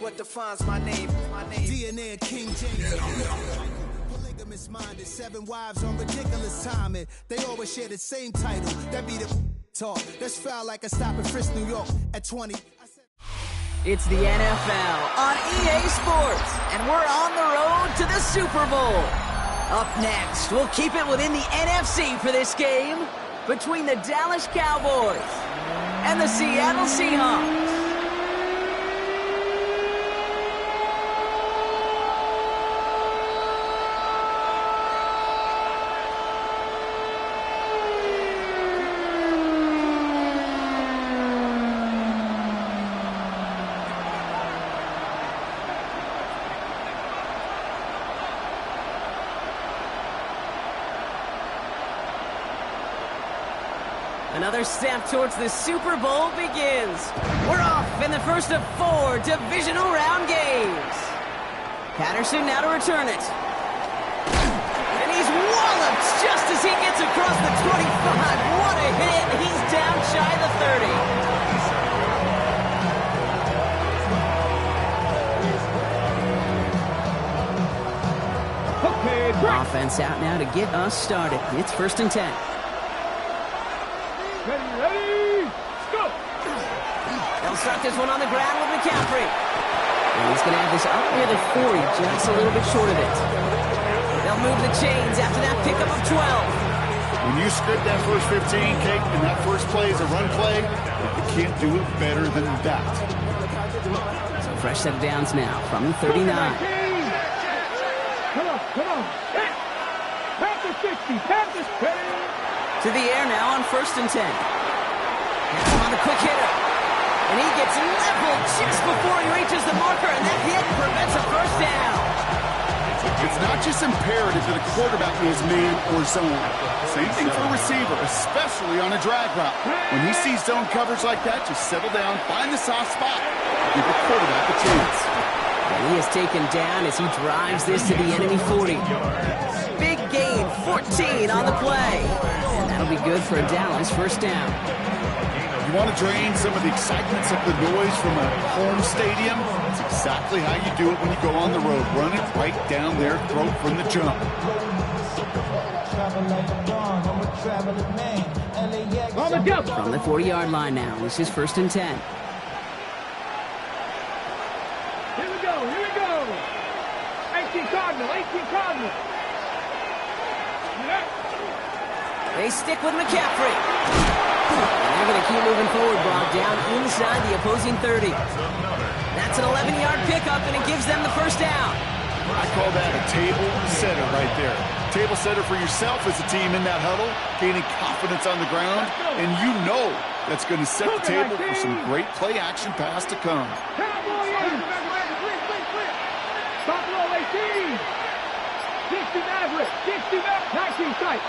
What defines my name? DNA King James. Polygamous minded, 7 wives on ridiculous timing. They always share the same title. That be the talk. That's foul like a stop in Frisk, New York at 20. It's the NFL on EA Sports, and we're on the road to the Super Bowl. Up next, we'll keep it within the NFC for this game between the Dallas Cowboys and the Seattle Seahawks. Another step towards the Super Bowl begins. We're off in the first of 4 divisional round games. Patterson now to return it. And he's walloped just as he gets across the 25. What a hit. He's down shy of the 30. Okay, offense out now to get us started. It's 1st and 10. Ready, go! They'll start this one on the ground with McCaffrey. And he's going to have this up near the 40, just a little bit short of it. They'll move the chains after that pickup of 12. When you script that first 15, Kate, and that first play is a run play, you can't do it better than that. So fresh set of downs now from the 39. Come on. Panthers 60, Panthers 10. To the air now on 1st and 10. Now on the quick hitter. And he gets leveled just before he reaches the marker, and that hit prevents a first down. It's not just imperative that a quarterback knows man or zone. Same thing for a receiver, especially on a drag route. When he sees zone coverage like that, just settle down, find the soft spot, give the quarterback a chance. And he is taken down as he drives this to the enemy 40. Big gain, 14 on the play. That'll be good for a Dallas first down. You want to drain some of the excitements of the noise from a home stadium? That's exactly how you do it when you go on the road. Run it right down their throat from the jump. From the 40-yard line now, this is 1st and 10. Here we go. 18 Cardinal. They stick with McCaffrey. And they're going to keep moving forward, Brock, down inside the opposing 30. That's an 11-yard pickup, and it gives them the first down. I call that a table setter right there. Table setter for yourself as a team in that huddle, gaining confidence on the ground, and you know that's going to set the table for some great play-action pass to come. Buffalo 18. 60 Maverick, 19 tight.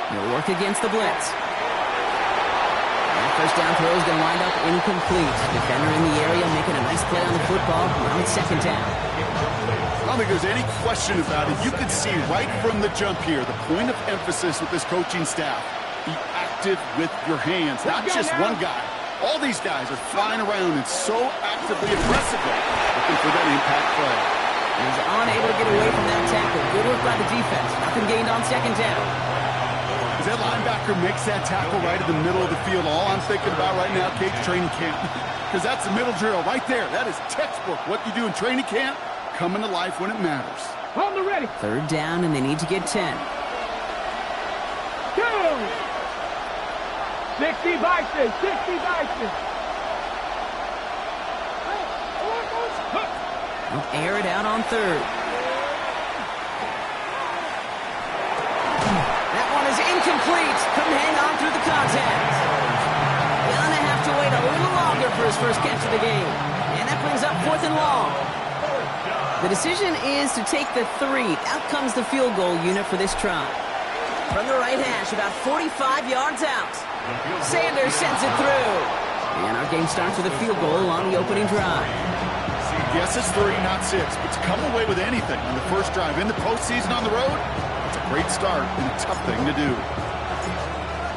He'll work against the blitz. That first down throw is going to wind up incomplete. Defender in the area making a nice play on the football. Now it's 2nd down. I don't think there's any question about it. You can see right from the jump here, the point of emphasis with this coaching staff. Be active with your hands, not just one guy. All these guys are flying around and so actively aggressively looking for that impact play. He's unable to get away from that tackle. Good work by the defense. Nothing gained on 2nd down. As that linebacker makes that tackle right in the middle of the field, all I'm thinking about right now, Kate, training camp. Because that's the middle drill right there. That is textbook. What you do in training camp, coming to life when it matters. On the ready. 3rd down, and they need to get 10. Go! 60 Bison. They'll air it out on 3rd. That one is incomplete. Couldn't hang on through the contact. Gonna have to wait a little longer for his first catch of the game. And that brings up 4th and long. The decision is to take the 3. Out comes the field goal unit for this try. From the right hash, about 45 yards out. Sanders sends it through. And our game starts with a field goal on the opening drive. Yes, it's 3, not 6, but to come away with anything on the first drive in the postseason on the road, it's a great start and a tough thing to do.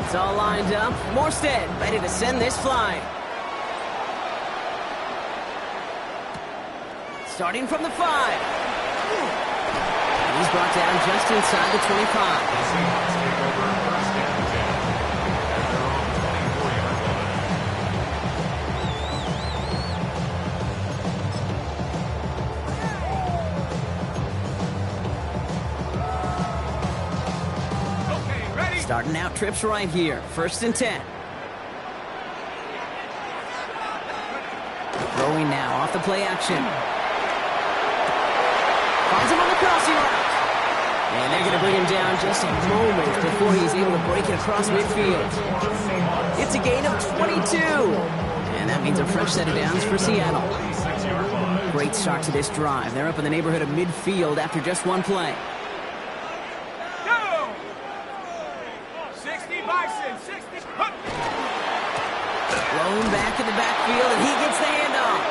It's all lined up. Morstead ready to send this flying. Starting from the 5. He's brought down just inside the 25. Starting out trips right here. 1st and 10. Throwing now off the play action. Finds him on the crossing route. And they're going to bring him down just a moment before he's able to break it across midfield. It's a gain of 22. And that means a fresh set of downs for Seattle. Great start to this drive. They're up in the neighborhood of midfield after just one play. Blown back in the backfield, and he gets the handoff.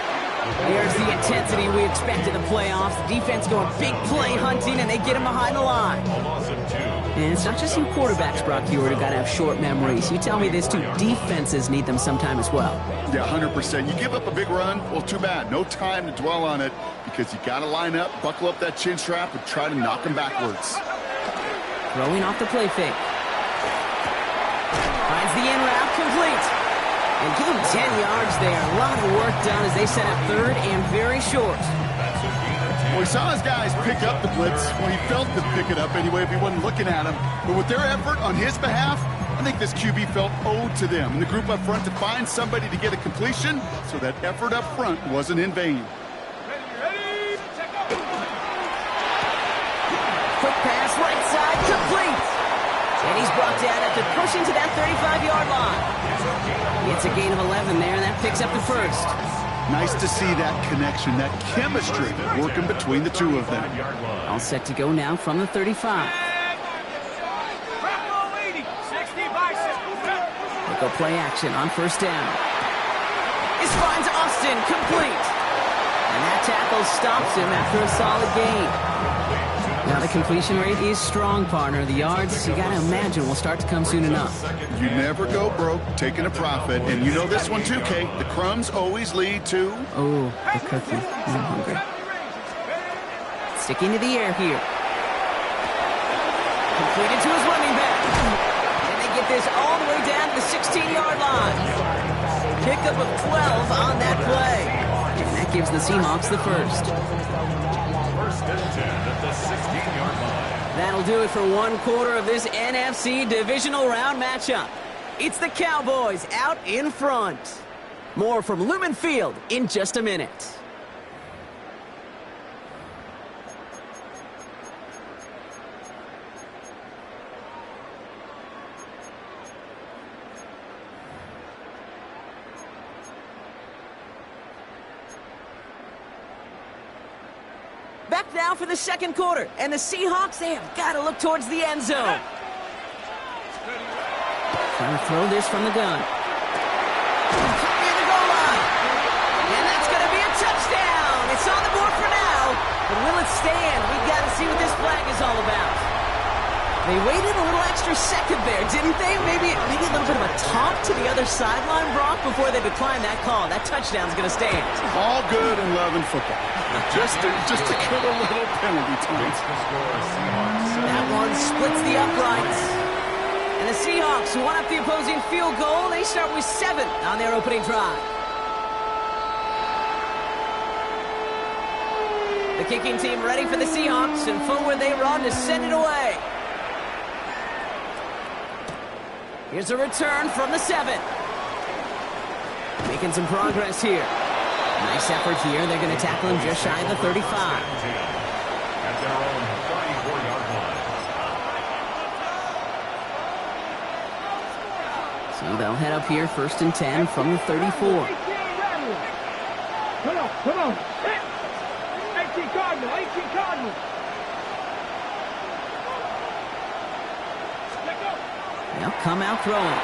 There's the intensity we expect in the playoffs. The defense going big play hunting, and they get him behind the line. And it's not just you quarterbacks, Brock Hewitt, who got to have short memories. You tell me this too, defenses need them sometime as well. Yeah, 100%. You give up a big run, well, too bad. No time to dwell on it because you got to line up, buckle up that chin strap, and try to knock him backwards. Throwing off the play fake. Finds the in route, complete. And give him 10 yards there. A lot of work done as they set up 3rd and very short. Well, he saw his guys pick up the blitz. Well, he felt them pick it up anyway if he wasn't looking at him. But with their effort on his behalf, I think this QB felt owed to them and the group up front to find somebody to get a completion, so that effort up front wasn't in vain. Quick pass, right side, complete. And he's brought down after pushing to that 35-yard line. It's a gain of 11 there, and that picks up the 1st. Nice to see that connection, that chemistry working between the two of them. All set to go now from the 35. They go play action on 1st down. This finds Austin, complete. And that tackle stops him after a solid gain. Now the completion rate is strong, partner. The yards, you got to imagine, will start to come soon enough. You never go broke taking a profit. And you know this one too, Kate. The crumbs always lead to... Oh, the cookie. I'm hungry. Sticking to the air here. Completed to his running back. And they get this all the way down to the 16-yard line. Pickup of 12 on that play. And that gives the Seahawks the 1st. 1st and 10 at the 16-yard line. That'll do it for 1/4 of this NFC divisional round matchup. It's the Cowboys out in front. More from Lumen Field in just a minute. Back now for the 2nd quarter, and the Seahawks, they have got to look towards the end zone. Trying to throw this from the gun. Near the goal line. And that's going to be a touchdown. It's on the board for now, but will it stand? We've got to see what this flag is all about. They waited a little extra second there, didn't they? Maybe a little bit of a talk to the other sideline, Brock, before they declined that call. That touchdown's going to stand. All good in love and football. Just to get a little penalty time. That one splits the uprights. And the Seahawks, who won up the opposing field goal, they start with 7 on their opening drive. The kicking team ready for the Seahawks, and forward they run to send it away. Here's a return from the 7. Making some progress here. Nice effort here. They're going to tackle him just shy of the 35. At their own 34-yard line. So they'll head up here 1st and 10 from the 34. Come on. 18 Cardinal. They'll come out throwing.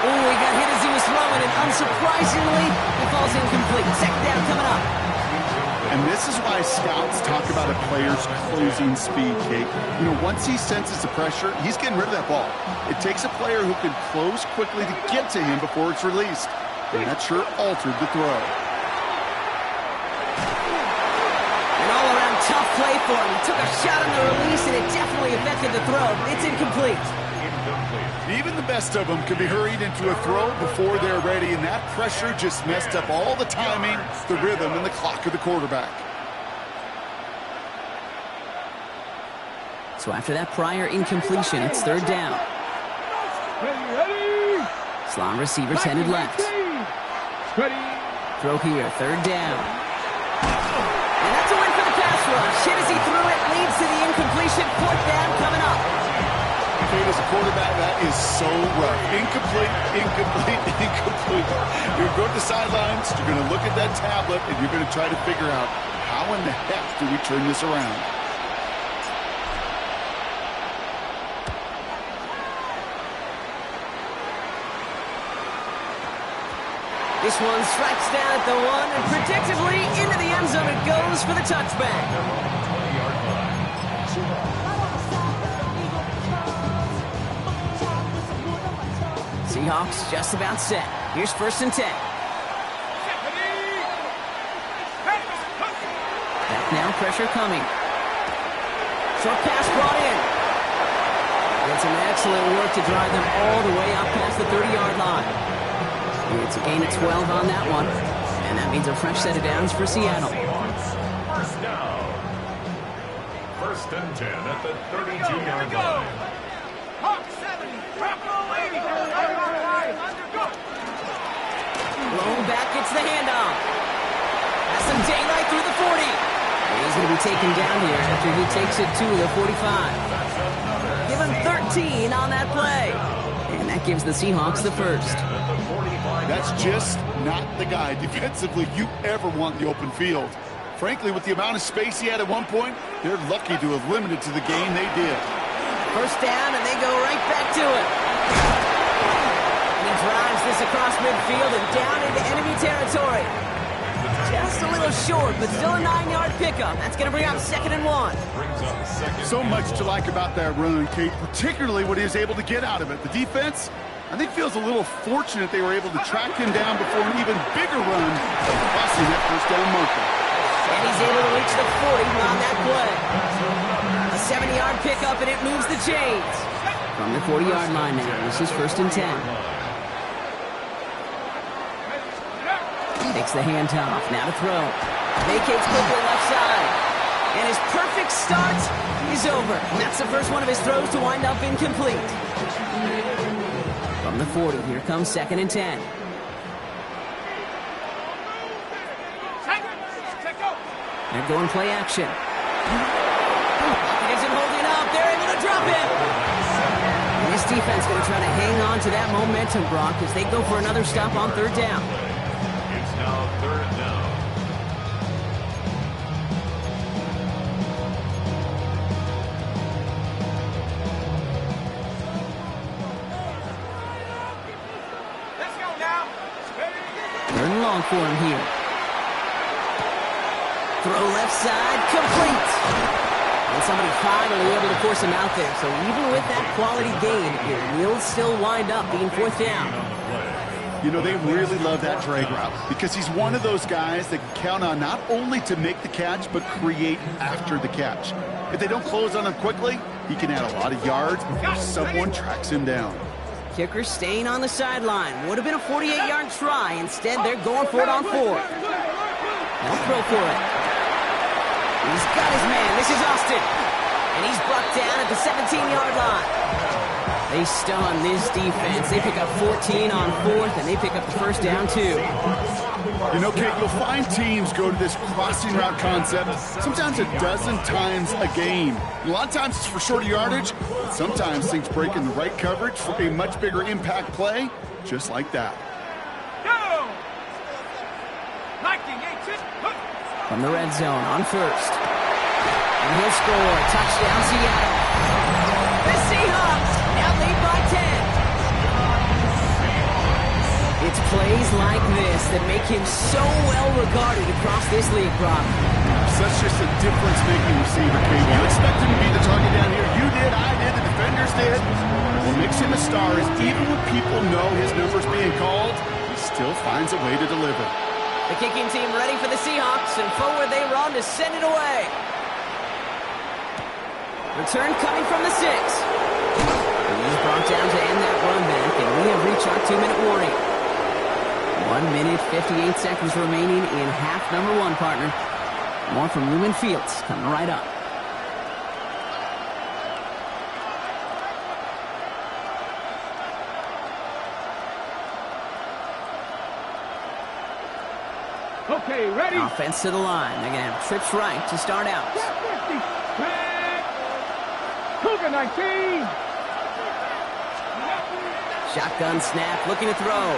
Oh, he got hit as he was throwing, and unsurprisingly, he falls incomplete. 2nd down coming up. And this is why scouts talk about a player's closing speed, Kate. You know, once he senses the pressure, he's getting rid of that ball. It takes a player who can close quickly to get to him before it's released. And that sure altered the throw. An all-around tough play for him. He took a shot on the release, and it definitely affected the throw. It's incomplete. Even the best of them can be hurried into a throw before they're ready, and that pressure just messed up all the timing, the rhythm, and the clock of the quarterback. So after that prior incompletion, it's third down. Ready. Slot receiver tended left. Ready. Throw here, third down. And that's a win for the pass rush. Hit as he threw it, leads to the incompletion. Fourth down coming up. Kate, as a quarterback, that is so rough. Incomplete, incomplete, incomplete. You're going to go to the sidelines, you're going to look at that tablet, and you're going to try to figure out how in the heck do we turn this around. This one strikes down at the one, and predictably into the end zone it goes for the touchback. Seahawks just about set. Here's first and 10. Back now, pressure coming. Short pass brought in. It's some excellent work to drive them all the way up past the 30-yard line. It's a gain of 12 on that one. And that means a fresh set of downs for Seattle. First down. First and 10 at the 32-yard line. Blown back, gets the handoff. Has some daylight through the 40. He's going to be taken down here after he takes it to the 45. Give him 13 on that play. And that gives the Seahawks the first. That's just not the guy defensively you ever want in the open field. Frankly, with the amount of space he had at one point, they're lucky to have limited to the game they did. First down, and they go right back to it. He drives this across midfield and down into enemy territory. Just a little short, but still a 9-yard pickup. That's going to bring up second and 1. So much to like about that run, Kate, particularly what he was able to get out of it. The defense, I think, feels a little fortunate they were able to track him down before an even bigger run, crossing that first down marker. And he's able to reach the 40 on that play. A 70-yard pickup, and it moves the chains. From the 40-yard line now, this is first and 10. Takes the handoff, now to throw. Vacates quickly left side. And his perfect start is over. And that's the first one of his throws to wind up incomplete. From the 40, here comes second and 10. They're going play action. He isn't holding up. They're able to drop it. And this defense going to try to hang on to that momentum, Brock, as they go for another stop on third down. It's now third down. Let's go now. Third and long for him here. Throw left side, complete. And somebody finally able to force him out there. So even with that quality gain, it will still wind up being fourth down. You know, they really love that drag route because he's one of those guys that can count on not only to make the catch, but create after the catch. If they don't close on him quickly, he can add a lot of yards before someone tracks him down. Kicker staying on the sideline. Would have been a 48-yard try. Instead, they're going for it on fourth. They'll throw for it. He's got his man. This is Austin. And he's brought down at the 17-yard line. They stun this defense. They pick up 14 on fourth, and they pick up the first down, too. You know, Kate, you'll find teams go to this crossing route concept sometimes a dozen times a game. A lot of times it's for shorter yardage, but sometimes things break in the right coverage for a much bigger impact play, just like that. From the red zone on first. And he'll score. Touchdown, Seattle. The Seahawks now lead by 10. It's plays like this that make him so well regarded across this league, Brock. Such just a difference-making receiver, Kate. You expect him to be the target down here. You did, I did, the defenders did. What makes him a star is even when people know his number's being called, he still finds a way to deliver. The kicking team ready for the Seahawks, and forward they run to send it away. Return coming from the 6. He's brought down to end that run back, and we have reached our 2-minute warning. 1 minute, 58 seconds remaining in half number 1, partner. More from Lumen Fields coming right up. Okay, ready? Offense to the line. They're going to have trips right to start out. Cougar 19. Shotgun snap, looking to throw.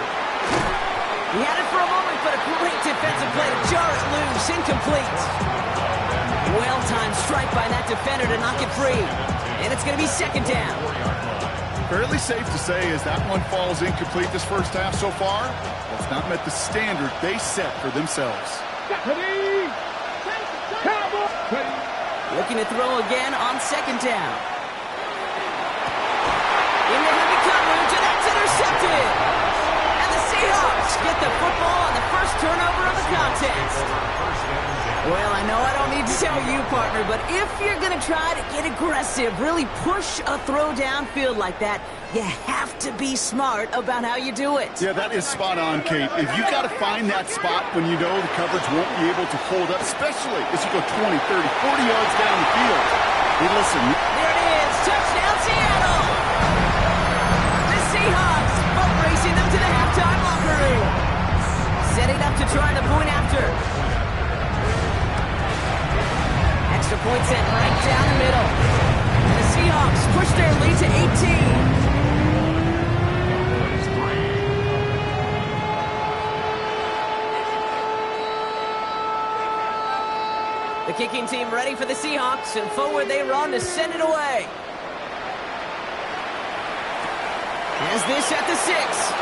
He had it for a moment, but a great defensive play to jar it loose. Incomplete. Well-timed strike by that defender to knock it free. And it's going to be second down. Fairly safe to say as that one falls incomplete this first half so far, that's not met the standard they set for themselves. Looking to throw again on second down. In the heavy coverage, and that's intercepted. And the Seahawks get the football on the first turnover of the contest. Well, I know I don't need to tell you, partner, but if you're going to try to get aggressive, really push a throw downfield like that, you have to be smart about how you do it. Yeah, that is spot on, Kate. If you got to find that spot when you know the coverage won't be able to hold up, especially as you go 20, 30, 40 yards down the field. Hey, listen. There it is. Touchdown, Seattle. The Seahawks boat racing them to the halftime locker room. Setting up to try the point after. Extra point sent right down the middle. And the Seahawks push their lead to 18. The kicking team ready for the Seahawks, and forward they run to send it away. As this at the 6.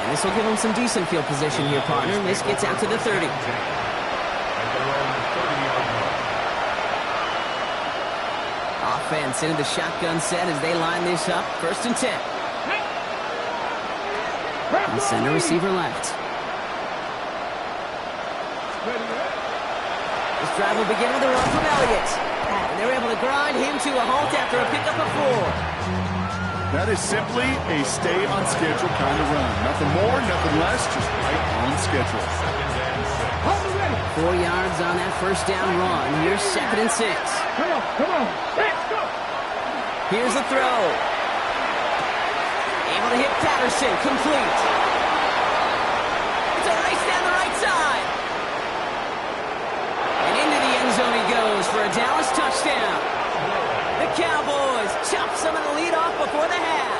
And this will give them some decent field position here, partner. This gets out to the 30. Offense into the shotgun set as they line this up. 1st and 10. And center receiver left. This drive will begin with a run from Elliott. And they're able to grind him to a halt after a pickup of 4. That is simply a stay-on-schedule kind of run. Nothing more, nothing less, just right on schedule. 4 yards on that first down run. Here's 2nd and 6. Come on, let's go. Here's the throw. Able to hit Patterson, complete. It's a race down the right side. And into the end zone he goes for a Dallas touchdown. The Cowboys chop some of the lead off before the half.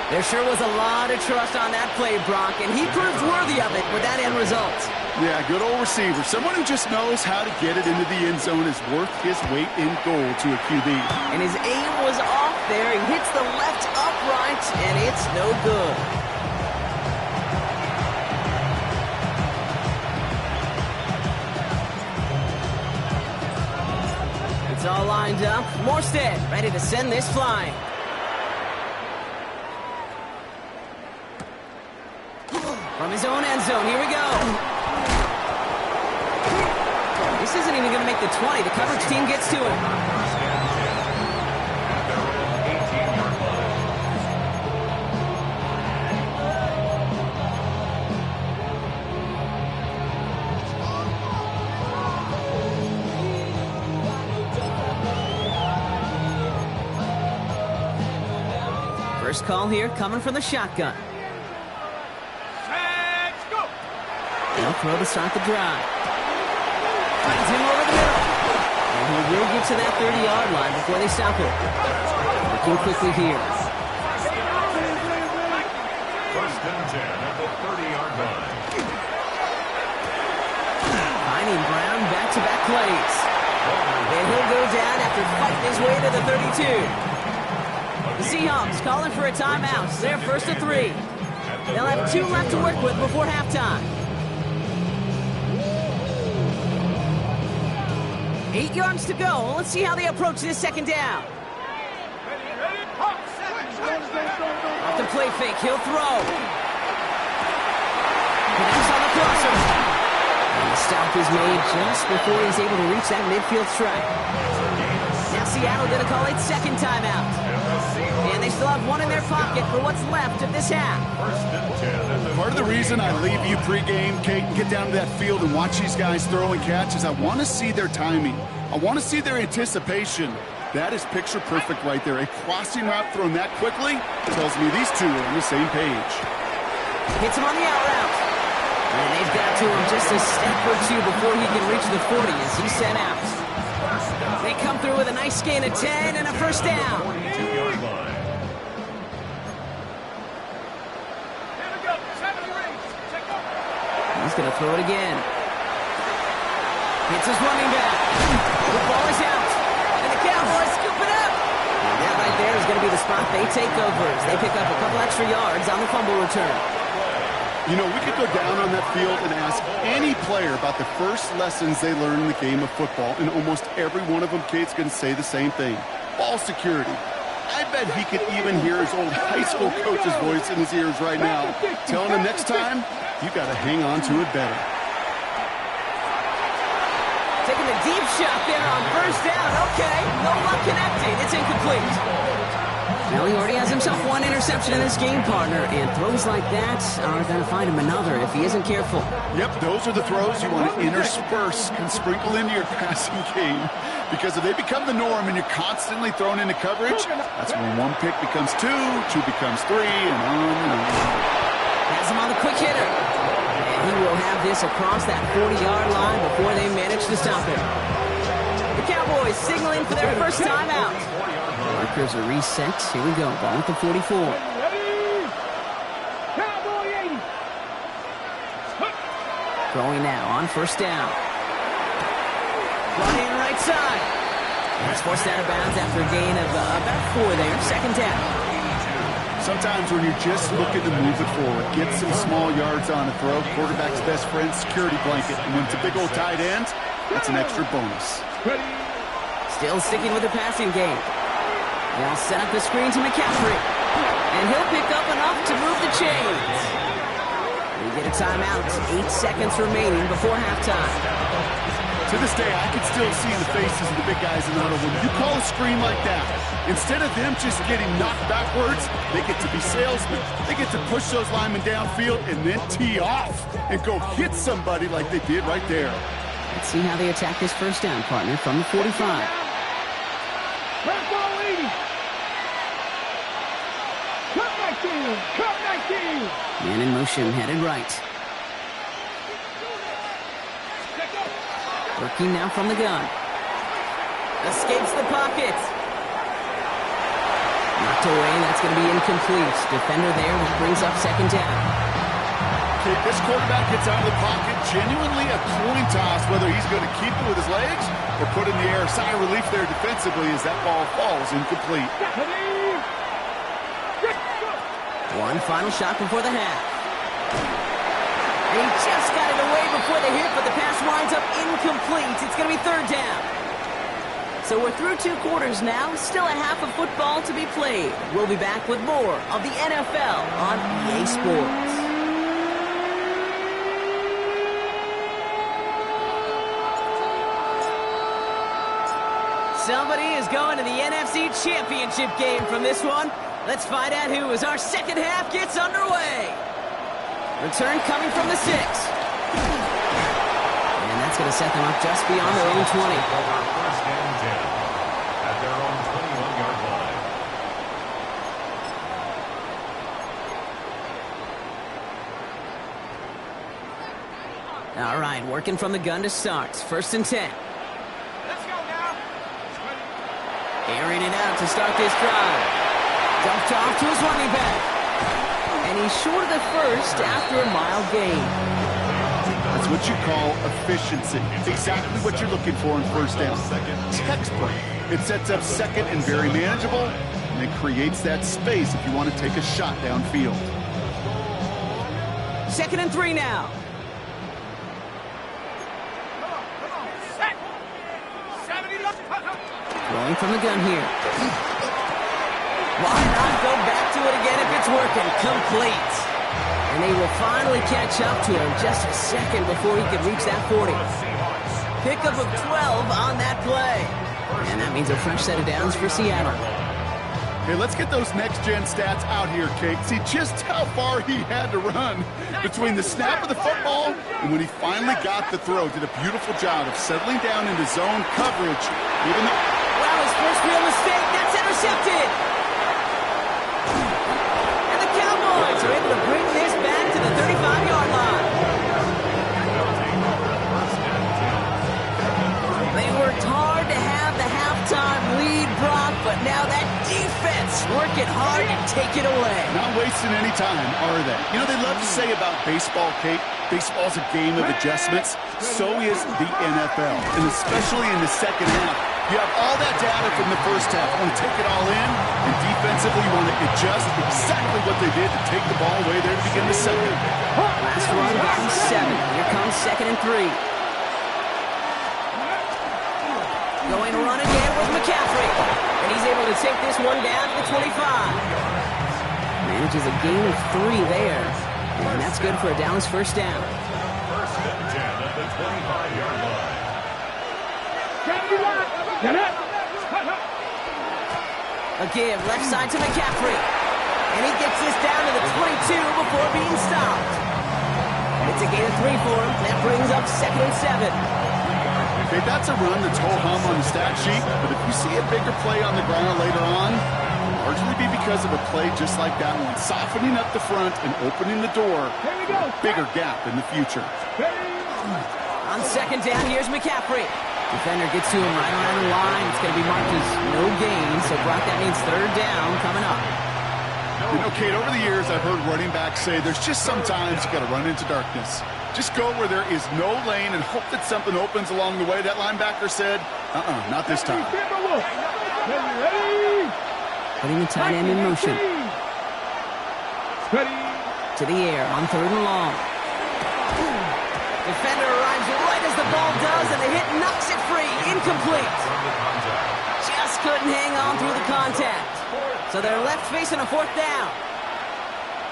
There sure was a lot of trust on that play, Brock, and he proved worthy of it with that end result. Yeah, good old receiver. Someone who just knows how to get it into the end zone is worth his weight in gold to a QB. And his aim was off there. He hits the left upright, and it's no good. It's all lined up. Morstead ready to send this flying. From his own end zone, here we go. This isn't even going to make the 20. The coverage team gets to him. First call here coming from the shotgun. Let's go. They'll throw to start the drive. Finds him over the middle. And he will get to that 30-yard line before they stop him. Looking quickly here. 1st and 10 at the 30-yard line. Finding Brown back-to-back plays. And he'll go down after fighting his way to the 32. The Seahawks calling for a timeout. They're 1st and 3. They'll have 2 left to work with before halftime. 8 yards to go. Let's see how they approach this second down. Off the play fake. He'll throw. Connects on the crossover. And the stop is made just before he's able to reach that midfield strike. Now Seattle going to call it second timeout. And they still have one in their pocket for what's left of this half. Part of the reason I leave you pregame, Kate, and get down to that field and watch these guys throw and catch is I want to see their timing. I want to see their anticipation. That is picture perfect right there. A crossing route thrown that quickly tells me these two are on the same page. Hits him on the out route. And they've got to him just a step or two before he can reach the 40 as he's sent out. They come through with a nice gain of 10 and a first down. He's going to throw it again. Hits his running back. The ball is out. And the Cowboys scoop it up. And that right there is going to be the spot they take over as they pick up a couple extra yards on the fumble return. You know, we could go down on that field and ask any player about the first lessons they learned in the game of football, and almost every one of them, Kate's going to say the same thing. Ball security. I bet he could even hear his old high school coach's voice in his ears right now, telling him next time, you got to hang on to it better. Taking the deep shot there on first down. Okay, no luck connecting. It's incomplete. Now he already has himself one interception in this game, partner, and throws like that are going to find him another if he isn't careful. Yep, those are the throws you want to intersperse and sprinkle into your passing game, because if they become the norm and you're constantly thrown into coverage, that's when one pick becomes two becomes three, and on and on. Has him on the quick hitter. And he will have this across that 40-yard line before they manage to stop him. The Cowboys signaling for their first timeout. Markers are reset. Here we go. Ball at the 44. Going now on first down. Brought in right side. That's forced out of bounds after a gain of about 4 there. Second down. Sometimes when you're just looking to move it forward, get some small yards on a throw, quarterback's best friend, security blanket. And when it's a big old tight end, that's an extra bonus. Still sticking with the passing game. They'll set up the screen to McCaffrey. And he'll pick up enough to move the chains. We get a timeout. 8 seconds remaining before halftime. To this day, I can still see the faces of the big guys in the huddle. When you call a screen like that, instead of them just getting knocked backwards, they get to be salesmen. They get to push those linemen downfield and then tee off and go hit somebody like they did right there. Let's see how they attack this first down, partner, from the 45. Man in motion, headed right. Working now from the gun. Escapes the pocket. Knocked away, that's going to be incomplete. Defender there, which brings up second down. Okay, this quarterback gets out of the pocket, genuinely a coin toss, whether he's going to keep it with his legs or put it in the air. Sigh of relief there defensively as that ball falls incomplete. One final shot before the half. He just got it away before the hit, but the pass winds up incomplete. It's going to be third down. So we're through 2 quarters now. Still a half of football to be played. We'll be back with more of the NFL on EA Sports. Somebody is going to the NFC Championship game from this one. Let's find out who as our second half gets underway. Return coming from the 6. And that's going to set them up just beyond their own 20. First and 10 at their own 21-yard line. All right, working from the gun to start. First and 10. Let's go now. Airing it out to start this drive. Dumped off to his running back. And he's short of the first after a mild gain. That's what you call efficiency. Exactly what you're looking for in first down. Textbook. It sets up second and very manageable, and it creates that space if you want to take a shot downfield. Second and 3 now. Rolling from the gun here. Why not go back to it again if it's working? Complete. And they will finally catch up to him just a second before he could reach that 40. Pickup of 12 on that play. And that means a fresh set of downs for Seattle. Okay, let's get those next-gen stats out here, Kate. See just how far he had to run between the snap of the football and when he finally got the throw. Did a beautiful job of settling down into zone coverage. Even though... Well, his first real mistake, that's intercepted. And the Cowboys are able to bring this back to the 35-yard line. They worked hard to have the halftime lead, Brock, but now that defense working hard to take it away. Not wasting any time, are they? You know, they love to say about baseball, Kate, baseball's a game of adjustments. So is the NFL, and especially in the second half. You have all that data from the first half. You want to take it all in, and defensively you want to adjust exactly what they did to take the ball away there to begin the second. Last run down 7. Here comes 2nd and 3. Going to run again with McCaffrey. And he's able to take this one down to the 25. Manages a gain of 3 there. And that's good for a Dallas first down. First and 10 at the 25-yard line. A give left side to McCaffrey. And he gets this down to the 22 before being stopped. It's a gain of 3 for him. That brings up 2nd and 7. Okay, that's a run that's ho-hum on the stat sheet, but if you see a bigger play on the ground later on, it'll largely be because of a play just like that one, softening up the front and opening the door for a bigger gap in the future. On 2nd down, here's McCaffrey. Defender gets to him right around the line. It's going to be marked as no gain, so Brock, that means 3rd down coming up. You know, Kate, over the years, I've heard running backs say there's just sometimes you got to run into darkness. Just go where there is no lane and hope that something opens along the way. That linebacker said, not this time. Putting the tight end in motion. To the air on 3rd and long. Defender arrives right as the ball does, and the hit knocks it free. Incomplete. Just couldn't hang on through the contact. So they're left facing a 4th down.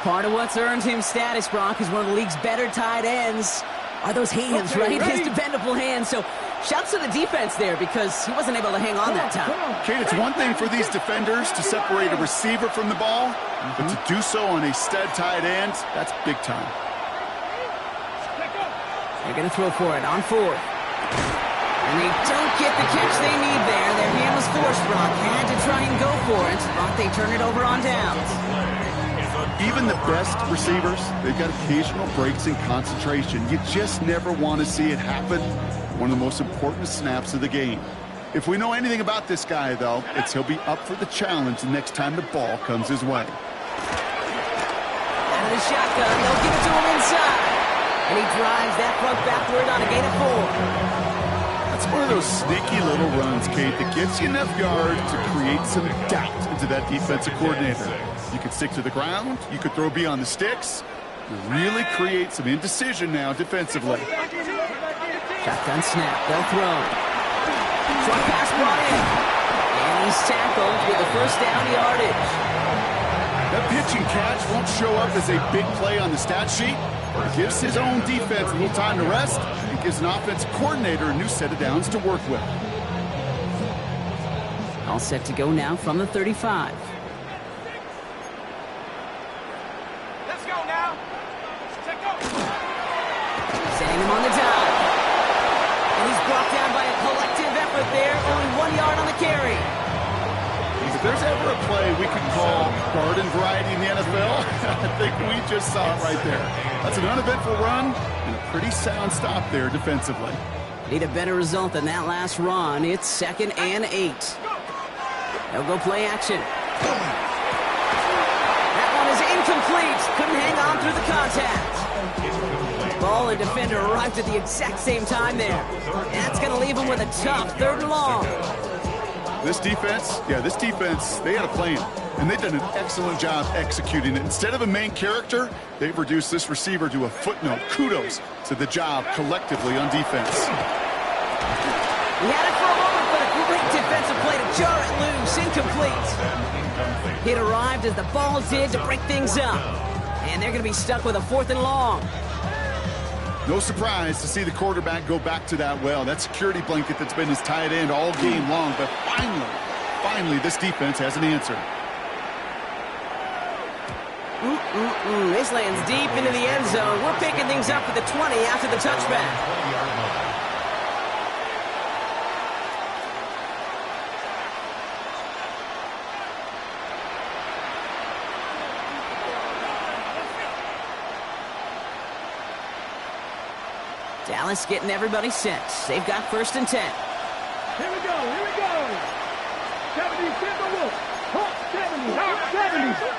Part of what's earned him status, Brock, is one of the league's better tight ends. Are those hands, right? His dependable hands. So shouts to the defense there because he wasn't able to hang on that time. Kate, it's one thing for these defenders to separate a receiver from the ball, but to do so on a stud tight end, that's big time. They're going to throw for it on 4th. And they don't get the catch they need there. Their hand was forced, Brock. Had to try and go for it. Brock, they turn it over on downs. Even the best receivers, they've got occasional breaks in concentration. You just never want to see it happen. One of the most important snaps of the game. If we know anything about this guy, though, it's he'll be up for the challenge the next time the ball comes his way. Out of the shotgun, they'll give it to him inside. And he drives that front backward on a gain of 4. That's one of those sneaky little runs, Kate, that gets you enough yards to create some doubt into that defensive coordinator. You could stick to the ground. You could throw beyond the sticks. You really create some indecision now defensively. Shotgun snap. They'll throw. Short pass brought in. And he's tackled with the first down yardage. That pitch and catch won't show up as a big play on the stat sheet. It gives his own defense a little time to rest. It gives an offensive coordinator a new set of downs to work with. All set to go now from the 35. Let's go now. Check go. Sending him on the dive. And he's brought down by a collective effort there. Only 1 yard on the carry. If there's ever a play we could call garden variety in the NFL, I think we just saw it right there. That's an uneventful run and a pretty sound stop there defensively. Need a better result than that last run. It's 2nd and 8. They'll go play action. That one is incomplete. Couldn't hang on through the contact. Ball and defender arrived at the exact same time there. That's going to leave him with a tough 3rd and long. This defense, they had a plan, and they've done an excellent job executing it. Instead of a main character, they've reduced this receiver to a footnote. Kudos to the job collectively on defense. He had it for a moment, but a great defensive play to jar it loose. Incomplete. Hit arrived as the ball did to break things up. And they're going to be stuck with a 4th and long. No surprise to see the quarterback go back to that well. That security blanket that's been his tight end all game long. But finally, this defense has an answer. This lands deep into the end zone. We're picking things up at the 20 after the touchback. Dallas getting everybody set. They've got 1st and 10. Here we go. 70, Timberwolves. 70.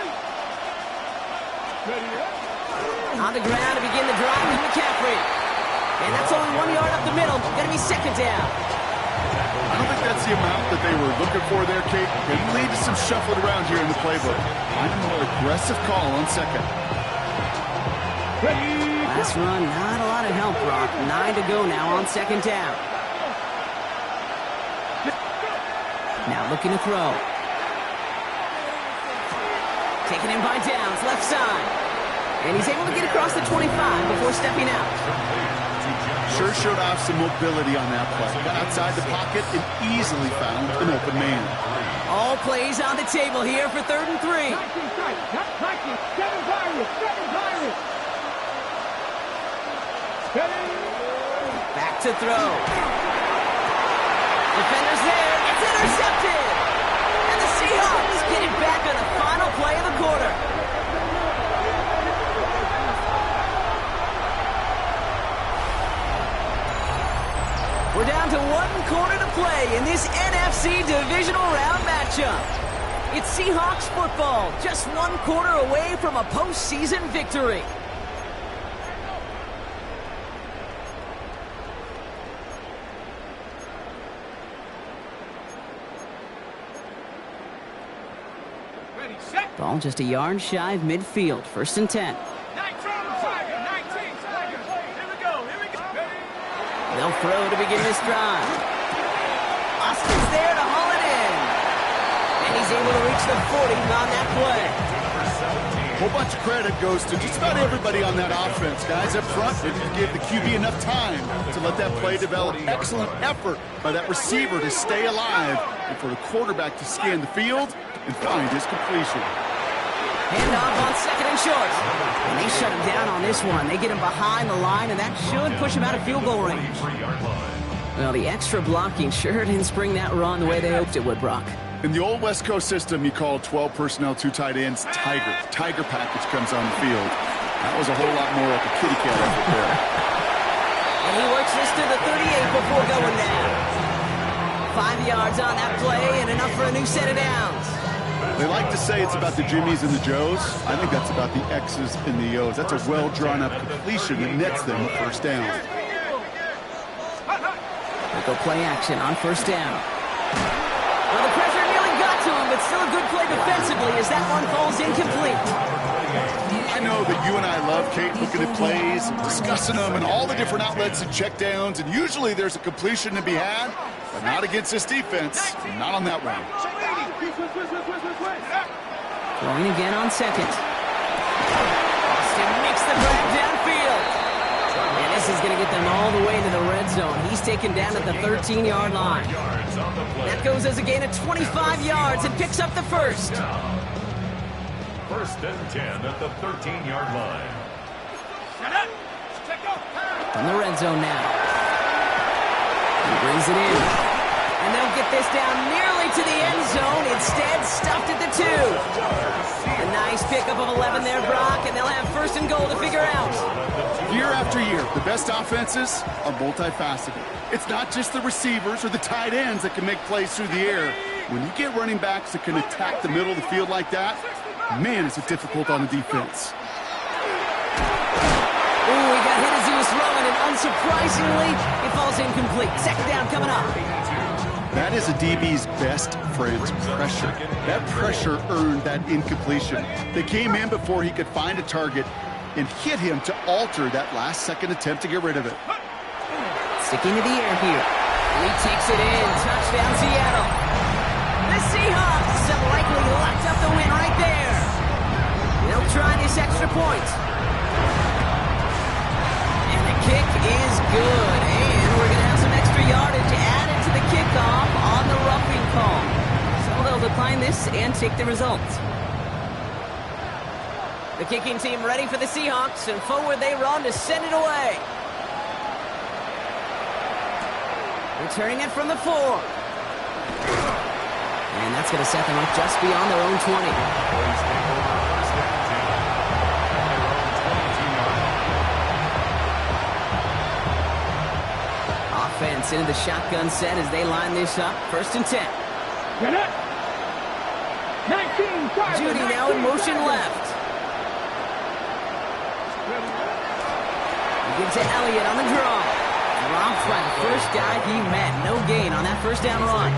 On the ground to begin the drive with McCaffrey. And that's only 1 yard up the middle. Going to be 2nd down. I don't think that's the amount that they were looking for there, Kate. It lead to some shuffling around here in the playbook. Find a more aggressive call on 2nd. Last run, not a lot of help, Brock. 9 to go now on 2nd down. Now looking to throw. Taken in by Downs, left side. And he's able to get across the 25 before stepping out. Sure showed off some mobility on that play. Got outside the pocket and easily found an open man. All plays on the table here for 3rd and 3. 19 strike. 19. 7 Pirates. Back to throw. Defender's there. It's intercepted. And the Seahawks get it back on the final play of the quarter. We're down to 1 quarter to play in this NFC divisional round matchup. It's Seahawks football, just 1 quarter away from a postseason victory. Ball just a yard shy of midfield. 1st and 10. 19 seconds. Here we go. They'll throw to begin this drive. Austin's there to haul it in. And he's able to reach the 40 on that play. A whole bunch of credit goes to just about everybody on that offense. Guys up front, they gave the QB enough time to let that play develop. Excellent effort by that receiver to stay alive and for the quarterback to scan the field and find his completion. Handoff on 2nd and short. And they shut him down on this one. They get him behind the line, and that should push him out of field goal range. Well, the extra blocking sure didn't spring that run the way they hoped it would, Brock. In the old West Coast system, you call 12 personnel, 2 tight ends, Tiger. Tiger package comes on the field. That was a whole lot more like a kitty cat effort there. And he works this to the 38 before going down. 5 yards on that play and enough for a new set of downs. They like to say it's about the Jimmies and the Joes. I think that's about the X's and the O's. That's a well-drawn-up completion that nets them a 1st down. They go play action on 1st down. Well, the pressure nearly got to him, but still a good play defensively as that one falls incomplete. I know that you and I love, Kate, looking at plays and discussing them and all the different outlets and checkdowns, and usually there's a completion to be had, but not against this defense. Not on that one. Throwing again on 2nd. Austin makes the grab downfield. And this is going to get them all the way into the red zone. He's taken down at the 13-yard line. That goes as a gain of 25 yards and picks up the 1st. 1st and 10 at the 13-yard line. From the red zone now. He brings it in. And they'll get this down nearly to the end zone. Instead, stuffed at the 2. A nice pickup of 11 there, Brock, and they'll have 1st and goal to figure out. Year after year, the best offenses are multifaceted. It's not just the receivers or the tight ends that can make plays through the air. When you get running backs that can attack the middle of the field like that, man, is it difficult on the defense. Ooh, he got hit as he was throwing, and unsurprisingly, it falls incomplete. 2nd down coming up. That is a DB's best friend's pressure. That pressure earned that incompletion. They came in before he could find a target and hit him to alter that last-second attempt to get rid of it. Sticking to the air here. He takes it in. Touchdown, Seattle. The Seahawks have likely locked up extra point. And the kick is good. And we're going to have some extra yardage added to the kickoff on the roughing call. So they'll decline this and take the result. The kicking team ready for the Seahawks, and forward they run to send it away. Returning it from the 4. And that's going to set them up just beyond their own 20. Offense into the shotgun set as they line this up. 1st and 10. Judy now in motion left. He gives to Elliott on the draw. Dropped by the first guy he met. No gain on that first down run.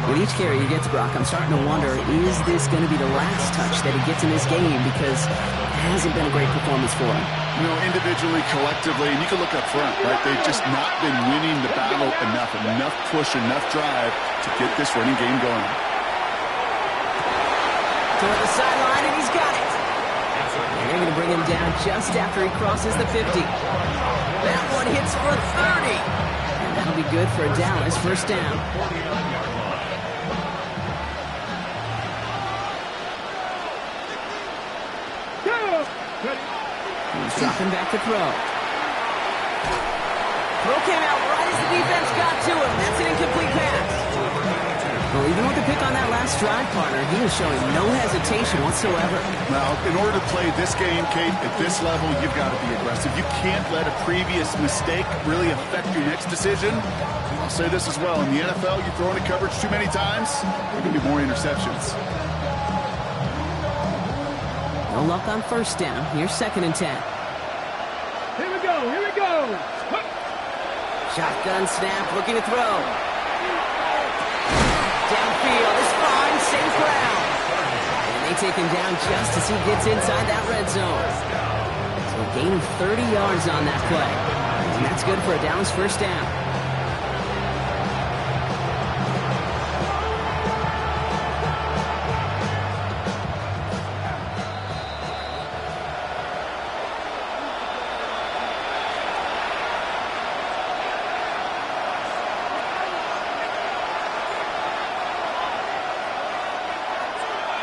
With each carry he gets, Brock, I'm starting to wonder, is this going to be the last touch that he gets in this game? Because it hasn't been a great performance for him. You know, individually, collectively, and you can look up front, right? They've just not been winning the battle enough push, enough drive to get this running game going. Toward the sideline, and he's got it. And they're going to bring him down just after he crosses the 50. That one hits for 30. And that'll be good for a Dallas first down. He's dropping back to throw. Throw came out right as the defense got to him. That's an incomplete pass. Well, even with the pick on that last drive, partner, he was showing no hesitation whatsoever. Now, in order to play this game, Kate, at this level, you've got to be aggressive. You can't let a previous mistake really affect your next decision. I'll say this as well. In the NFL, you throw into coverage too many times, there can be more interceptions. No luck on first down. Here's 2nd and 10. Here we go, here we go. Shotgun snap, looking to throw. Downfield is fine, safe ground. And they take him down just as he gets inside that red zone. So a gain of 30 yards on that play. And that's good for a Dallas first down.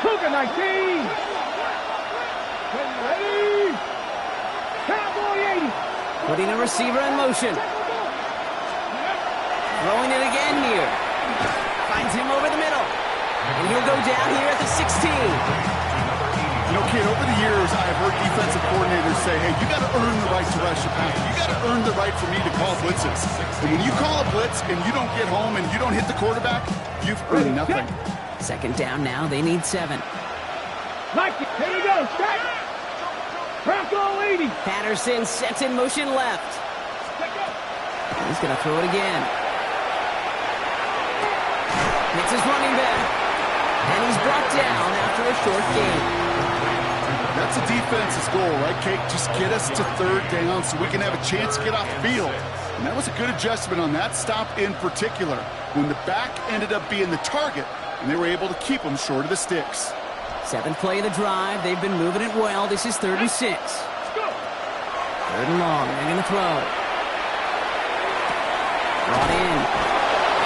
Cougar 19. Ready. Cowboy 80. Putting a receiver in motion. Throwing it again here. Finds him over the middle. And he'll go down here at the 16. You know, kid, over the years, I've heard defensive coordinators say, hey, you got to earn the right to rush your pass. You got to earn the right for me to call blitzes. And when you call a blitz and you don't get home and you don't hit the quarterback, you've earned nothing. 2nd down now. They need 7. Like it. Here we go. Strike. Bronco 80. Patterson sets in motion left. He's going to throw it again. Hits his running back. And he's brought down after a short gain. That's a defense's goal, right, Kate? Just get us to 3rd down so we can have a chance to get off the field. And that was a good adjustment on that stop in particular, when the back ended up being the target, and they were able to keep him short of the sticks. 7th play of the drive. They've been moving it well. This is 3rd and 6. 3rd and long. They're going to throw. Brought in.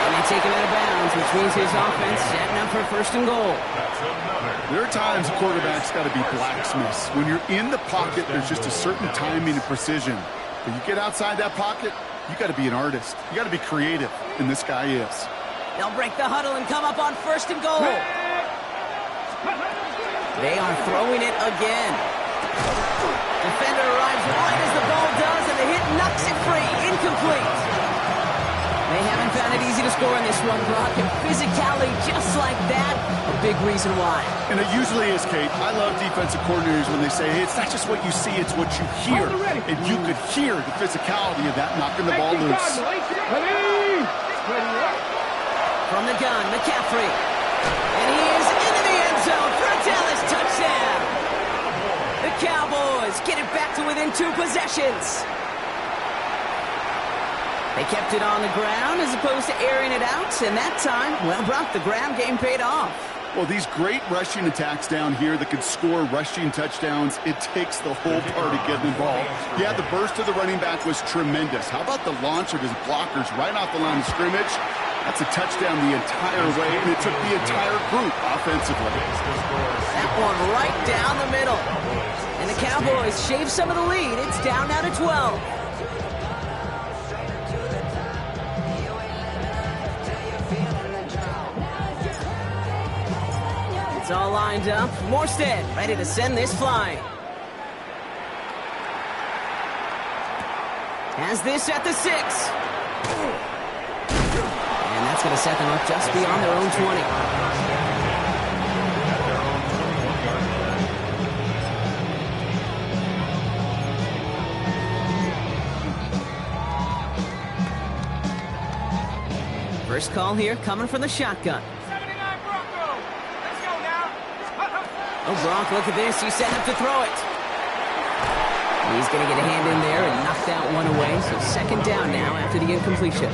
And they take him out of bounds, which means his offense setting up for 1st and goal. There are times quarterbacks got to be blacksmiths. When you're in the pocket, there's just a certain timing and precision. When you get outside that pocket, you got to be an artist. You got to be creative, and this guy is. They'll break the huddle and come up on 1st and goal. They are throwing it again. Defender arrives right as the ball does, and the hit knocks it free. Incomplete. They haven't found it easy to score in this one, Brock, and physicality just like that, a big reason why. And it usually is, Kate. I love defensive coordinators when they say, hey, it's not just what you see, it's what you hear. And you could hear the physicality of that knocking the ball loose. From the gun, McCaffrey. And he is into the end zone for a Dallas touchdown. The Cowboys get it back to within 2 possessions. They kept it on the ground as opposed to airing it out, and that time, well, Brock, the ground game paid off. Well, these great rushing attacks down here that can score rushing touchdowns, it takes the whole party getting involved. Yeah, the burst of the running back was tremendous. How about the launch of his blockers right off the line of scrimmage? That's a touchdown the entire way, and it took the entire group offensively. That one right down the middle. And the Cowboys shave some of the lead. It's down now to 12. It's all lined up. Morstead ready to send this flying. Has this at the 6. And that's going to set them up just beyond their own 20. First call here coming from the shotgun. Oh, Gronk, look at this. He's setting up to throw it. He's going to get a hand in there and knock that one away. So second down now after the incompletion.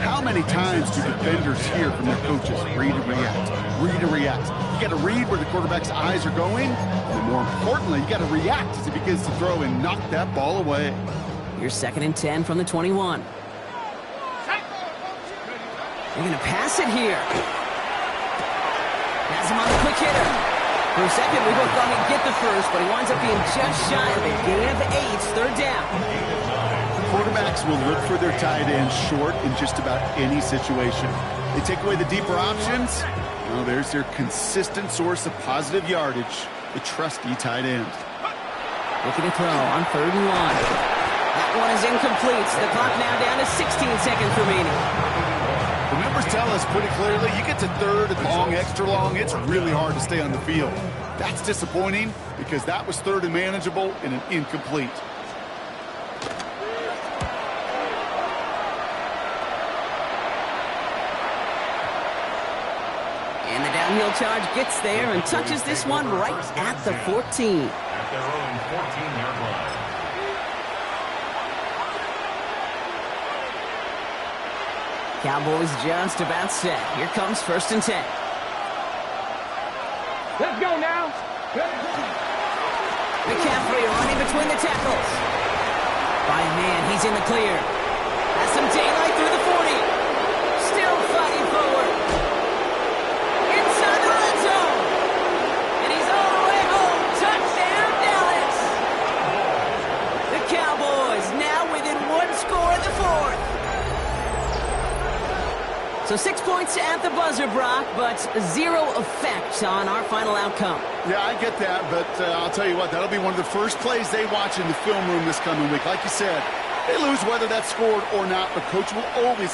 How many times do defenders hear from their coaches, read and react, read and react? You got to read where the quarterback's eyes are going, and more importantly, you got to react as he begins to throw and knock that ball away. Here's 2nd and 10 from the 21. They're going to pass it here. Has him on the quick hitter. For a second, we both thought he'd get the first, but he winds up being just shy of a gain of 8, third down. Quarterbacks will look for their tight end short in just about any situation. They take away the deeper options. Well, there's their consistent source of positive yardage, the trusty tight end. Looking to throw on 3rd and 1. That one is incomplete. The clock now down to 16 seconds remaining. The numbers tell us pretty clearly, you get to 3rd and long, extra long, it's really hard to stay on the field. That's disappointing because that was 3rd and manageable and an incomplete. And the downhill charge gets there and touches this one right at the 14. At their own 14-yard line. Cowboys just about set. Here comes 1st and 10. Let's go now. McCaffrey running between the tackles. By a man, he's in the clear. Has some daylight through the 40. Still fighting forward. Inside the red zone. And he's all the way home. Touchdown, Dallas. The Cowboys now within 1 score in the 4th. So 6 points at the buzzer, Brock, but 0 effect on our final outcome. Yeah, I get that, but I'll tell you what, that'll be one of the first plays they watch in the film room this coming week. Like you said, they lose whether that's scored or not, but Coach will always